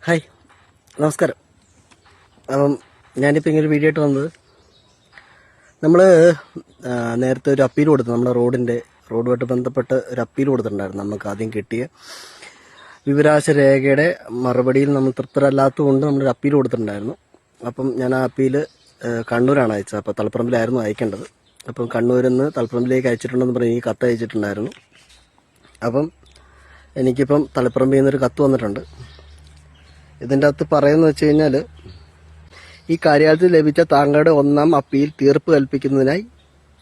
Hi, നമസ്കാരം. അപ്പം ഞാനിപ്പോൾ ഇങ്ങനെ ഒരു വീഡിയോ ആയിട്ട് വന്നത്, നമ്മൾ നേരത്തെ ഒരു അപ്പീൽ കൊടുത്തു. നമ്മുടെ റോഡുമായിട്ട് ബന്ധപ്പെട്ട് ഒരു അപ്പീൽ കൊടുത്തിട്ടുണ്ടായിരുന്നു. നമുക്ക് ആദ്യം കിട്ടിയ വിവരാവകാശ രേഖയുടെ മറുപടിയിൽ നമ്മൾ തൃപ്തരല്ലാത്തതുകൊണ്ട് നമ്മളൊരു അപ്പീൽ കൊടുത്തിട്ടുണ്ടായിരുന്നു. അപ്പം ഞാൻ ആ അപ്പീൽ കണ്ണൂരാണ് അയച്ചത്. അപ്പോൾ തളിപ്പറമ്പിലായിരുന്നു അയക്കേണ്ടത്. അപ്പം കണ്ണൂരിൽ നിന്ന് തളിപ്പറമ്പിലേക്ക് അയച്ചിട്ടുണ്ടെന്ന് പറഞ്ഞ് ഈ കത്ത് അയച്ചിട്ടുണ്ടായിരുന്നു. അപ്പം എനിക്കിപ്പം തളിപ്പറമ്പിൽ നിന്നൊരു കത്ത് വന്നിട്ടുണ്ട്. ഇതിൻ്റെ അകത്ത് പറയുന്നത് വെച്ച് കഴിഞ്ഞാൽ, ഈ കാര്യാലയത്തിൽ ലഭിച്ച താങ്കളുടെ ഒന്നാം അപ്പീൽ തീർപ്പ് കൽപ്പിക്കുന്നതിനായി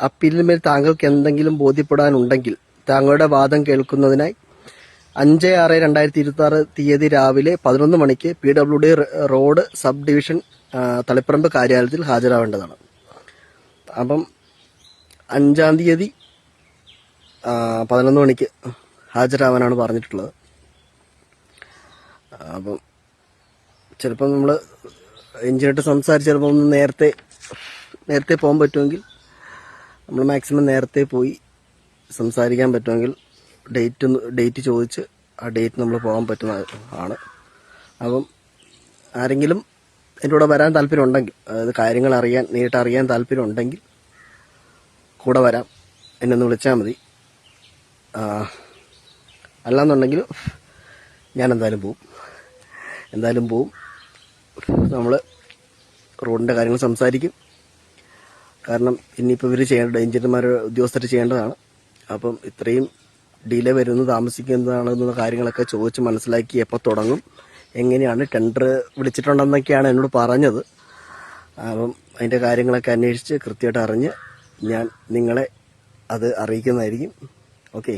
അപ്പീലിന്മേൽ താങ്കൾക്ക് എന്തെങ്കിലും ബോധ്യപ്പെടാനുണ്ടെങ്കിൽ താങ്കളുടെ വാദം കേൾക്കുന്നതിനായി 5/6/2026 തീയതി രാവിലെ 11 മണിക്ക് PWD road sub division Taliparamba കാര്യാലയത്തിൽ ഹാജരാവേണ്ടതാണ്. അപ്പം 5-ാം തീയതി 11 മണിക്ക് ഹാജരാവാനാണ് പറഞ്ഞിട്ടുള്ളത്. അപ്പം ചിലപ്പം നമ്മൾ എഞ്ചിനായിട്ട് സംസാരിച്ച് ചിലപ്പോൾ ഒന്ന് നേരത്തെ പോകാൻ പറ്റുമെങ്കിൽ നമ്മൾ മാക്സിമം നേരത്തെ പോയി സംസാരിക്കാൻ പറ്റുമെങ്കിൽ ഡേറ്റ് ചോദിച്ച് ആ ഡേറ്റ് നമ്മൾ പോകാൻ പറ്റുന്നതാണ്. അപ്പം ആരെങ്കിലും എൻ്റെ കൂടെ വരാൻ താല്പര്യം ഉണ്ടെങ്കിൽ, അതായത് കാര്യങ്ങൾ നേരിട്ട് അറിയാൻ താല്പര്യം ഉണ്ടെങ്കിൽ കൂടെ വരാം, എന്നെ ഒന്ന് വിളിച്ചാൽ മതി. അല്ലാന്നുണ്ടെങ്കിൽ ഞാൻ എന്തായാലും പോവും. നമ്മൾ റോഡിൻ്റെ കാര്യങ്ങൾ സംസാരിക്കും. കാരണം ഇനിയിപ്പോൾ ഇവർ ഉദ്യോഗസ്ഥർ ചെയ്യേണ്ടതാണ്. അപ്പം ഇത്രയും ഡിലേ വരുന്നത് താമസിക്കുന്നതാണെന്നുള്ള കാര്യങ്ങളൊക്കെ ചോദിച്ച് മനസ്സിലാക്കി എപ്പോൾ തുടങ്ങും, എങ്ങനെയാണ് ടെൻഡർ വിളിച്ചിട്ടുണ്ടെന്നൊക്കെയാണ് എന്നോട് പറഞ്ഞത്. അപ്പം അതിൻ്റെ കാര്യങ്ങളൊക്കെ അന്വേഷിച്ച് കൃത്യമായിട്ട് അറിഞ്ഞ് ഞാൻ നിങ്ങളെ അത് അറിയിക്കുന്നതായിരിക്കും. ഓക്കെ.